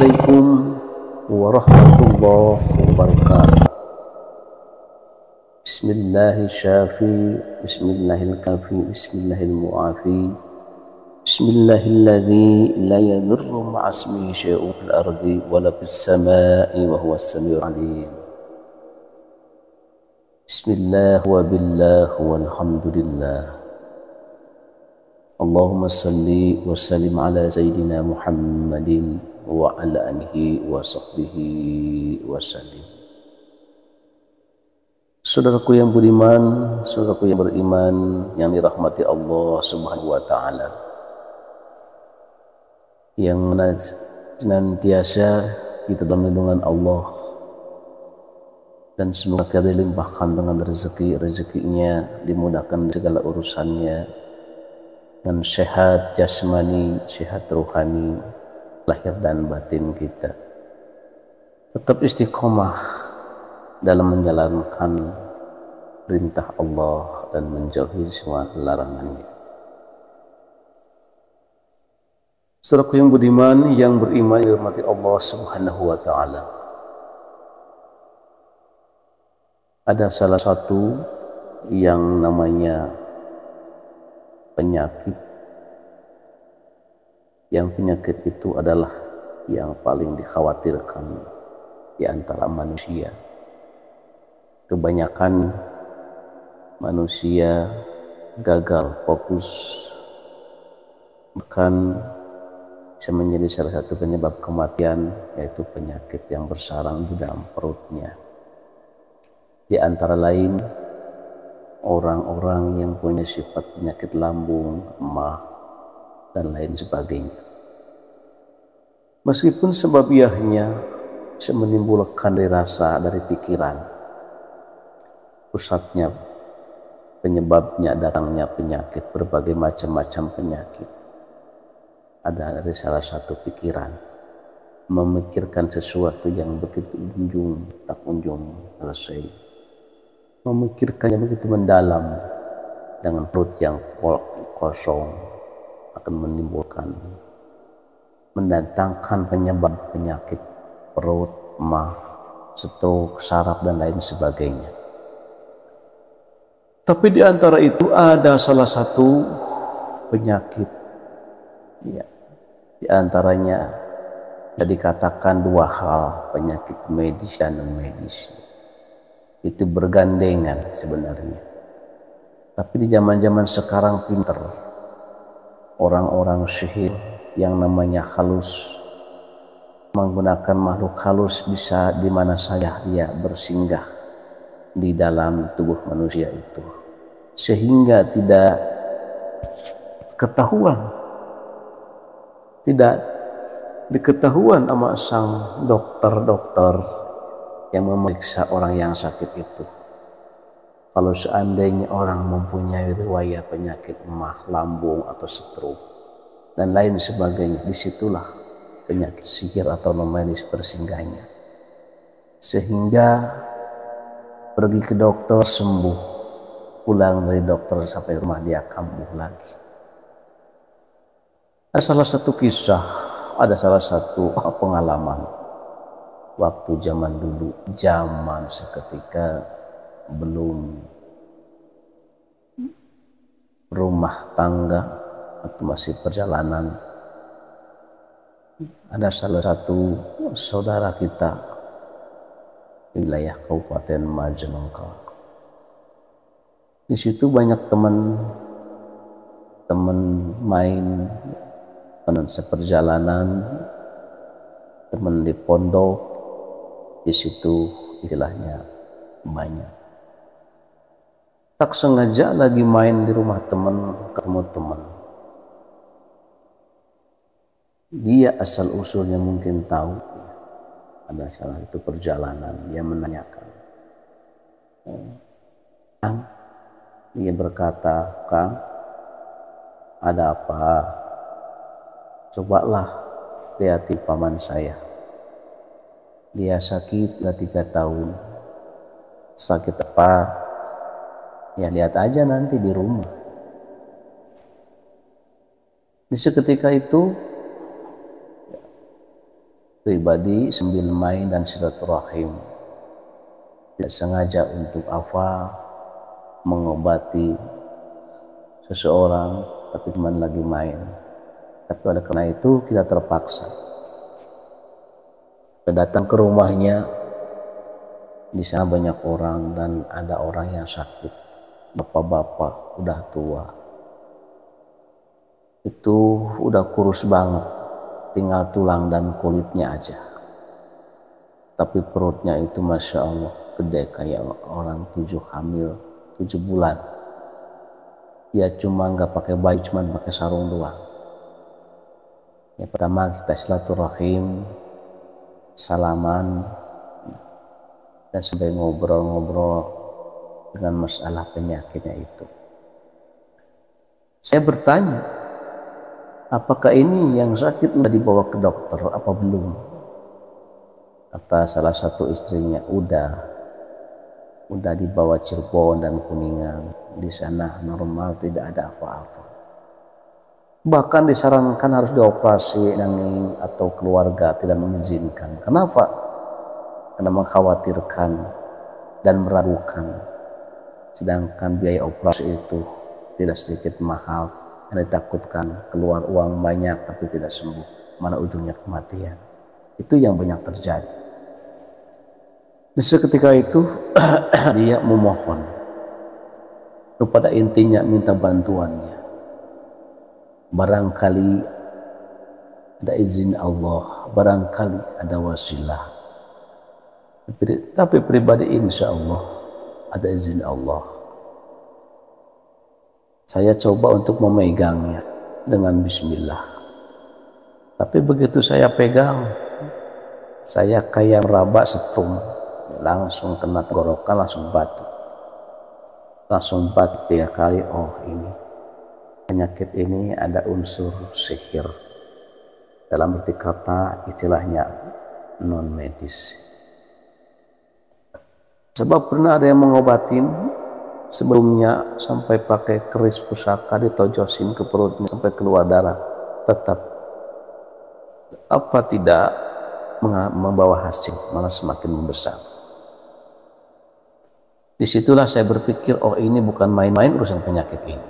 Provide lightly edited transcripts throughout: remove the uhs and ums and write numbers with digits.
Assalamualaikum warahmatullahi wabarakatuh. Bismillahirrahmanirrahim. Bismillahirrahmanirrahim. Bismillahirrahmanirrahim. Bismillahilladzi la yadurru ma'asmihi syai'un fil ardi wala fis sama'i wa huwas samiul 'alim. Bismillah wa billah walhamdulillah. Allahumma salli wa sallim ala sayyidina Muhammadin wa ala alihi wa sahbihi wa sallim. Saudaraku yang beriman, saudaraku yang beriman yang dirahmati Allah Subhanahu wa taala, yang senantiasa kita dalam lindungan Allah, dan semoga kita dilimpahkan dengan rezekinya, dimudahkan segala urusannya, dan sehat jasmani, sehat rohani, lahir dan batin kita. Tetap istiqomah dalam menjalankan perintah Allah dan menjauhi semua larangannya. Saudaraku yang budiman, yang beriman, dirahmati Allah Subhanahu wa taala. Ada salah satu yang namanya penyakit, yang penyakit itu adalah yang paling dikhawatirkan di antara manusia. Kebanyakan manusia gagal fokus, bahkan bisa menjadi salah satu penyebab kematian, yaitu penyakit yang bersarang di dalam perutnya. Di antara lain orang-orang yang punya sifat penyakit lambung, emah, dan lain sebagainya. Meskipun sebabiahnya bisa menimbulkan dari rasa, dari pikiran, pusatnya, penyebabnya datangnya penyakit, berbagai macam-macam penyakit, ada dari salah satu pikiran, memikirkan sesuatu yang begitu tak kunjung selesai, memikirkannya begitu mendalam, dengan perut yang kosong akan mendatangkan penyebab penyakit perut, emah, stroke, saraf, dan lain sebagainya. Tapi di antara itu ada salah satu penyakit, ya, di antaranya dikatakan dua hal, penyakit medis dan non medis. Itu bergandengan sebenarnya. Tapi di zaman-zaman sekarang pinter orang-orang sihir yang namanya halus, menggunakan makhluk halus, bisa di mana saja dia bersinggah di dalam tubuh manusia itu, sehingga tidak diketahuan sama sang dokter-dokter yang memeriksa orang yang sakit itu. Kalau seandainya orang mempunyai riwayat penyakit emah, lambung, atau stroke, dan lain sebagainya, disitulah penyakit sihir atau non medis bersinggahnya. Sehingga pergi ke dokter sembuh, pulang dari dokter sampai rumah dia kambuh lagi. Ada salah satu kisah, ada salah satu pengalaman waktu zaman dulu, zaman seketika belum rumah tangga atau masih perjalanan. Ada salah satu saudara kita di wilayah Kabupaten Majalengka. Di situ banyak teman main, teman seperjalanan, teman di pondok. Di situ istilahnya banyak. Tak sengaja lagi main di rumah teman, ketemu teman. Dia asal usulnya mungkin tahu ada salah satu perjalanan. Dia menanyakan, Kang, dia berkata, Kang, ada apa? Cobalah lihati paman saya. Dia sakit udah 3 tahun. Sakit apa? Ya lihat aja nanti di rumah. Di seketika itu pribadi sambil main dan silaturahim, tidak sengaja untuk mengobati seseorang, tapi cuma lagi main. Tapi oleh karena itu kita terpaksa datang ke rumahnya. Di sana banyak orang dan ada orang yang sakit, bapak-bapak udah tua, itu udah kurus banget, tinggal tulang dan kulitnya aja, tapi perutnya itu Masya Allah gede kayak orang 7 bulan. Dia cuma nggak pakai baju, cuma pakai sarung doang. Yang pertama kita silaturahim, salaman, dan sampai ngobrol-ngobrol dengan masalah penyakitnya itu. Saya bertanya, apakah ini yang sakit sudah dibawa ke dokter apa belum? Kata salah satu istrinya, udah dibawa Cirebon dan Kuningan, di sana normal, tidak ada apa-apa. Bahkan disarankan harus dioperasi atau keluarga tidak mengizinkan. Kenapa? Karena mengkhawatirkan dan meragukan. Sedangkan biaya operasi itu tidak sedikit mahal, yang ditakutkan keluar uang banyak tapi tidak sembuh, mana ujungnya kematian. Itu yang banyak terjadi. Dan seketika itu dia memohon kepada intinya, minta bantuannya. Barangkali ada izin Allah, barangkali ada wasilah. Tapi pribadi insya Allah ada izin Allah. Saya coba untuk memegangnya dengan bismillah. Tapi begitu saya pegang, saya kayak meraba setrum, langsung kena tenggorokan, langsung batuk. Langsung batuk 3 kali. Oh, ini penyakit ini ada unsur sihir. Dalam arti kata istilahnya non medis. Sebab pernah ada yang mengobatin sebelumnya sampai pakai keris pusaka ditojosin ke perutnya sampai keluar darah, tetap tidak membawa hasil, malah semakin membesar. Disitulah saya berpikir, oh ini bukan main-main urusan penyakit ini.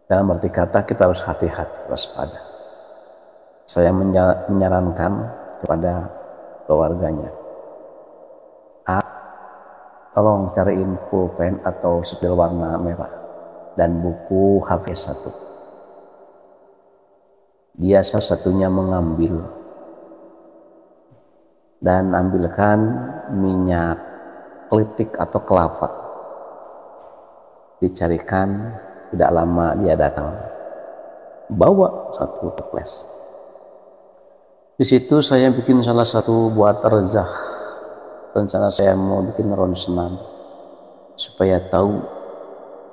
Dalam arti kata kita harus hati-hati, waspada. Saya menyarankan kepada keluarganya, tolong cariin pulpen atau spidol warna merah dan buku Hafiz 1. Dia salah satunya mengambil dan ambilkan minyak klitik atau kelapa. Dicarikan, tidak lama dia datang bawa 1 toples. Di situ saya bikin salah satu buat rezah. Rencana saya mau bikin ronsenan supaya tahu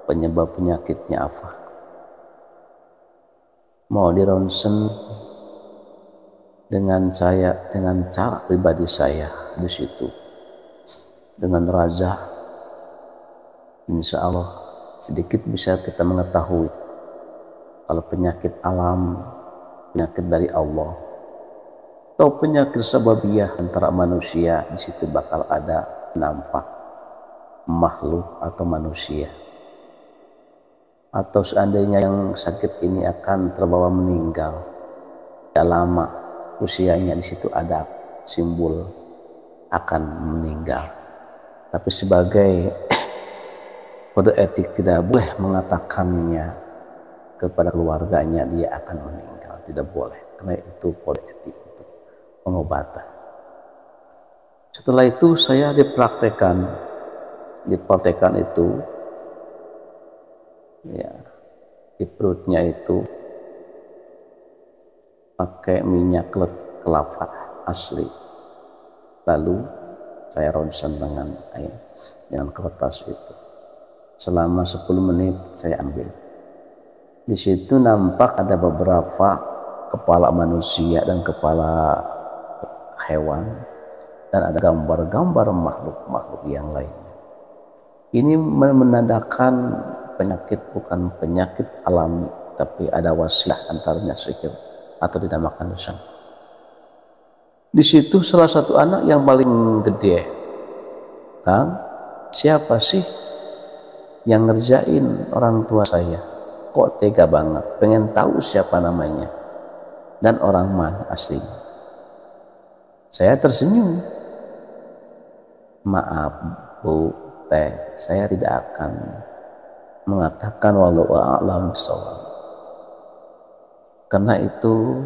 penyebab penyakitnya apa. Mau dironsen dengan cara pribadi saya di situ, dengan razah. Insya Allah sedikit bisa kita mengetahui kalau penyakit alam, penyakit dari Allah, atau penyakit sababiyah antara manusia. Di situ bakal ada nampak makhluk atau manusia. Atau seandainya yang sakit ini akan terbawa meninggal, tidak lama usianya, di situ ada simbol akan meninggal. Tapi sebagai kode etik tidak boleh mengatakannya kepada keluarganya dia akan meninggal, tidak boleh, karena itu kode etik untuk pengobatan. Setelah itu saya dipraktekkan itu ya, di perutnya itu pakai minyak kelapa asli, lalu saya ronsen dengan kertas itu selama 10 menit. Saya ambil, di situ nampak ada beberapa kepala manusia dan kepala hewan, dan ada gambar-gambar makhluk-makhluk yang lainnya. Ini menandakan penyakit bukan penyakit alami, tapi ada wasilah antaranya sihir atau dinamakan syam. Di situ salah satu anak yang paling gede, Kang, siapa sih yang ngerjain orang tua saya? Kok tega banget, pengen tahu siapa namanya dan orang mana aslinya. Saya tersenyum. Maaf Bu, Teh, saya tidak akan mengatakan wallahu a'lam bishawab. Karena itu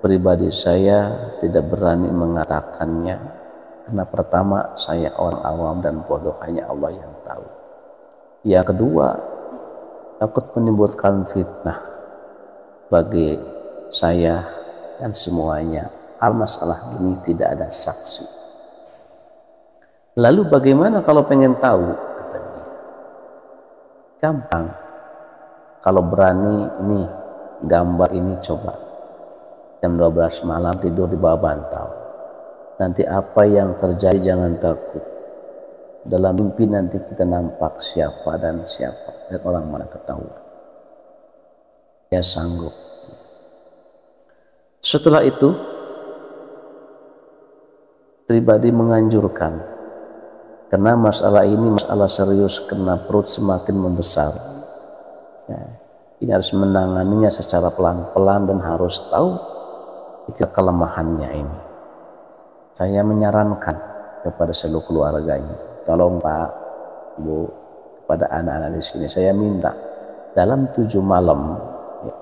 pribadi saya tidak berani mengatakannya. Karena pertama, saya orang awam dan bodoh, hanya Allah yang tahu. Yang kedua, takut menimbulkan fitnah bagi saya dan semuanya. Hal masalah ini tidak ada saksi. Lalu bagaimana kalau pengen tahu? Kata dia. Gampang. Kalau berani, nih gambar ini coba. Jam 12 malam tidur di bawah bantal. Nanti apa yang terjadi jangan takut. Dalam mimpi nanti kita nampak siapa dan siapa. Dan orang mana ketahuan. Dia sanggup. Setelah itu, pribadi menganjurkan, karena masalah ini masalah serius, karena perut semakin membesar. Ya, ini harus menanganinya secara pelan-pelan dan harus tahu itu kelemahannya ini. Saya menyarankan kepada seluruh keluarganya, tolong Pak, Bu, kepada anak-anak di sini, saya minta dalam 7 malam, ya,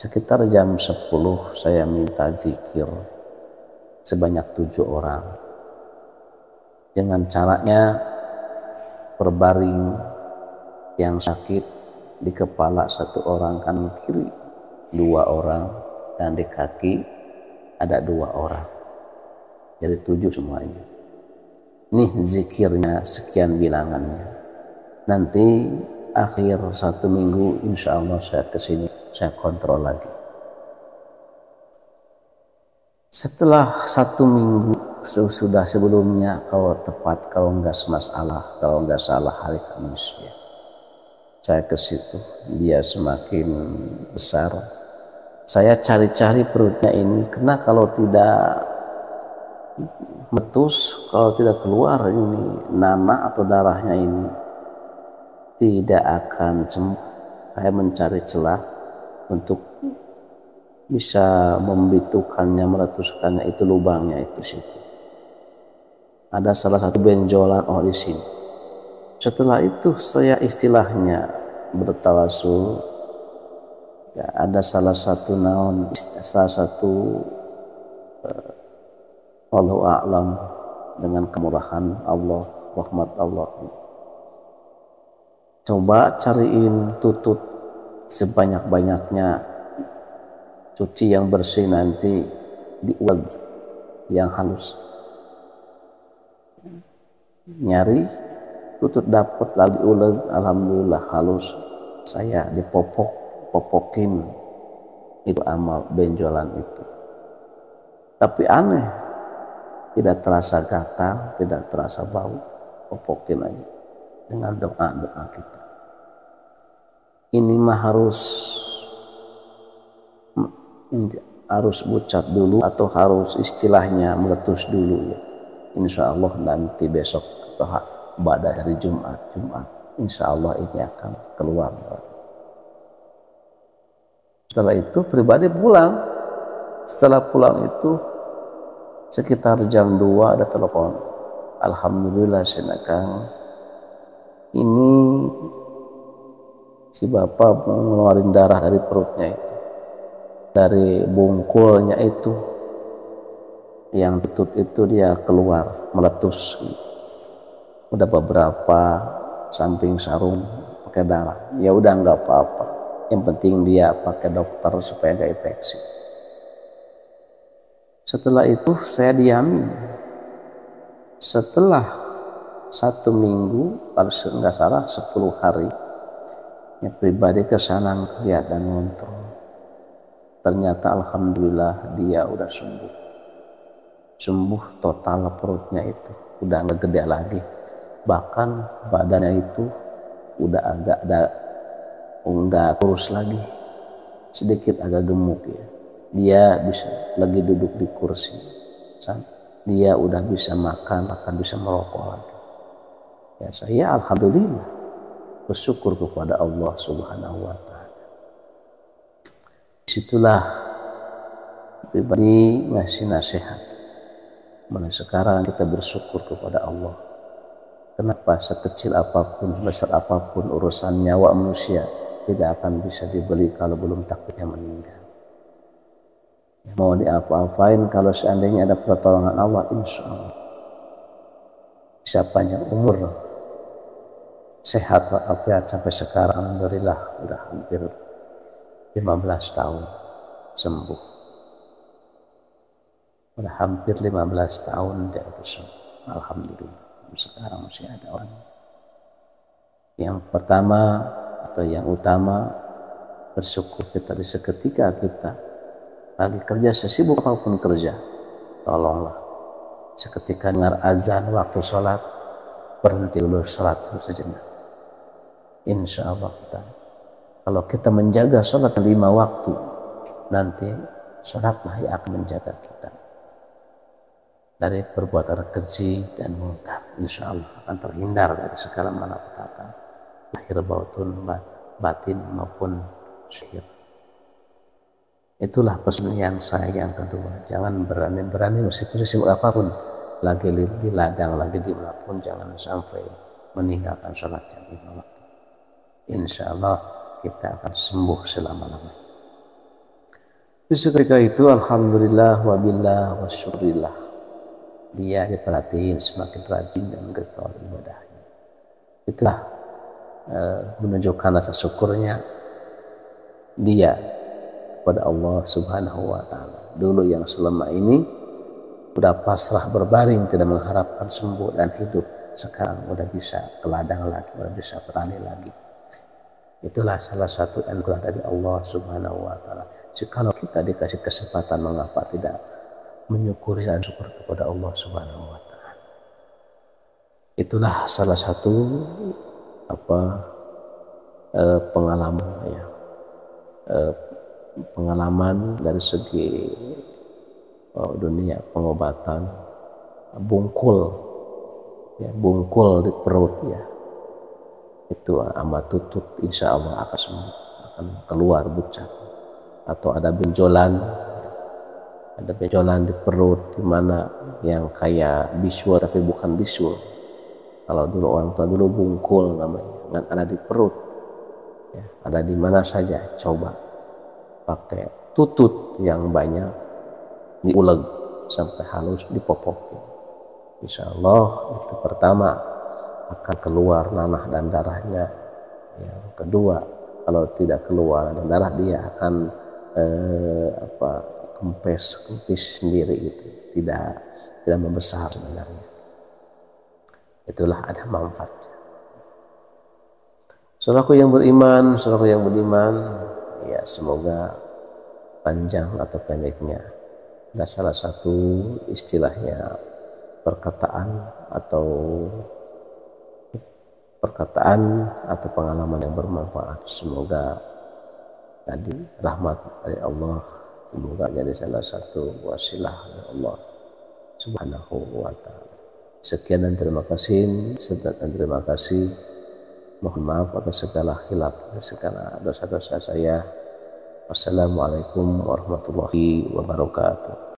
sekitar jam 10 saya minta zikir sebanyak 7 orang. Dengan caranya berbaring yang sakit di kepala 1 orang kanan kiri, 2 orang, dan di kaki ada 2 orang. Jadi 7 semuanya. Nih zikirnya sekian bilangannya. Nanti akhir 1 minggu insya Allah saya kesini, saya kontrol lagi. Setelah 1 minggu sudah sebelumnya, kalau tepat, kalau nggak masalah, kalau nggak salah hari Kamis, ya, saya ke situ. Dia semakin besar. Saya cari-cari perutnya ini, karena kalau tidak metus, kalau tidak keluar ini nanah atau darahnya ini, tidak akan sembuh. Saya mencari celah untuk bisa membitukannya, meletuskannya, itu lubangnya itu situ. Ada salah satu benjolan, oh di sini. Setelah itu saya istilahnya bertawasul. Ya, ada salah satu wallahu a'lam, dengan kemurahan Allah, rahmat Allah. Coba cariin tutut sebanyak-banyaknya, cuci yang bersih, nanti diuleg yang halus. Nyari tutut dapat, lalu diuleg, alhamdulillah halus. Saya popokin itu amal benjolan itu. Tapi aneh, tidak terasa gatal, tidak terasa bau, popokin aja dengan doa-doa kita. Ini mah harus bucat dulu, atau harus istilahnya meletus dulu, ya. Insya Allah nanti besok pada hari Jumat, insya Allah ini akan keluar. Setelah itu pribadi pulang. Setelah pulang itu sekitar jam 2 ada telepon. Alhamdulillah Kang, ini si bapak mengeluarkan darah dari perutnya itu, dari bungkulnya itu, yang tutut itu dia keluar meletus. Udah beberapa samping sarung pakai darah. Ya udah nggak apa-apa. Yang penting dia pakai dokter supaya nggak infeksi. Setelah itu saya diamin. Setelah 1 minggu, kalau nggak salah 10 hari, ya pribadi kesana lihat dan ngontrol. Ternyata alhamdulillah dia udah sembuh total perutnya itu, udah nggak gede lagi. Bahkan badannya itu udah agak nggak kurus lagi, sedikit agak gemuk, ya. Dia bisa lagi duduk di kursi. dia udah bisa makan, akan bisa merokok lagi. Ya, saya alhamdulillah bersyukur kepada Allah Subhanahu wa taala. Disitulah pribadi ngasih nasihat. Mulai sekarang kita bersyukur kepada Allah. Kenapa sekecil apapun, besar apapun urusan nyawa manusia tidak akan bisa dibeli kalau belum takdirnya meninggal. Mau diapa-apain kalau seandainya ada pertolongan Allah, insya Allah bisa panjang umur, sehat walafiat sampai sekarang. Alhamdulillah udah hampir 15 tahun sembuh. Udah hampir 15 tahun dia itu sembuh. Alhamdulillah. Sekarang masih ada orang. Yang pertama atau yang utama, bersyukur kita di seketika kita lagi kerja, sesibuk apapun kerja, tolonglah seketika dengar azan waktu sholat, berhenti dulu sholat sejenak. Insya Allah kalau kita menjaga sholat 5 waktu, nanti sholatlah yang akan menjaga kita dari perbuatan keji dan mungkar. Insya Allah akan terhindar dari segala malapetaka lahir batin maupun sihir. Itulah pesan yang saya yang kedua. Jangan berani meskipun sibuk apapun, lagi di ladang, lagi di mana pun, jangan sampai meninggalkan sholat jam 5 waktu. Insya Allah kita akan sembuh selama-lamanya. Ketika itu alhamdulillah wabillah wasyukurillah, dia diperhatiin semakin rajin dan getol ibadahnya. Itulah menunjukkan rasa syukurnya dia kepada Allah Subhanahu wa taala. Dulu yang selama ini udah pasrah berbaring, tidak mengharapkan sembuh dan hidup, sekarang udah bisa ke ladang lagi, udah bisa petani lagi. Itulah salah satu anugerah dari Allah Subhanahu wa taala. Kalau kita dikasih kesempatan, mengapa tidak menyukuri dan syukur kepada Allah Subhanahu wa taala. Itulah salah satu pengalaman ya. Pengalaman dari segi dunia pengobatan, bungkul di perut ya, itu amat tutut, insya Allah akan sembuh, akan keluar bucat. Atau ada benjolan di perut, di mana yang kayak bisul tapi bukan bisul. Kalau dulu orang tua dulu bungkul namanya, nggak ada di perut ya, ada di mana saja. Coba pakai tutut yang banyak, diuleg sampai halus, dipopokin. Insya Allah itu pertama akan keluar nanah dan darahnya. Yang kedua, kalau tidak keluar dan darah, dia akan kempes sendiri, itu tidak membesar sebenarnya. Itulah ada manfaatnya. Saudaraku yang beriman, ya semoga panjang atau pendeknya ada salah satu istilahnya perkataan atau pengalaman yang bermanfaat. Semoga tadi rahmat dari Allah, semoga jadi salah satu wasilah dari Allah Subhanahu wa taala. Sekian dan terima kasih. Mohon maaf atas segala khilaf, segala dosa-dosa saya. Wassalamualaikum warahmatullahi wabarakatuh.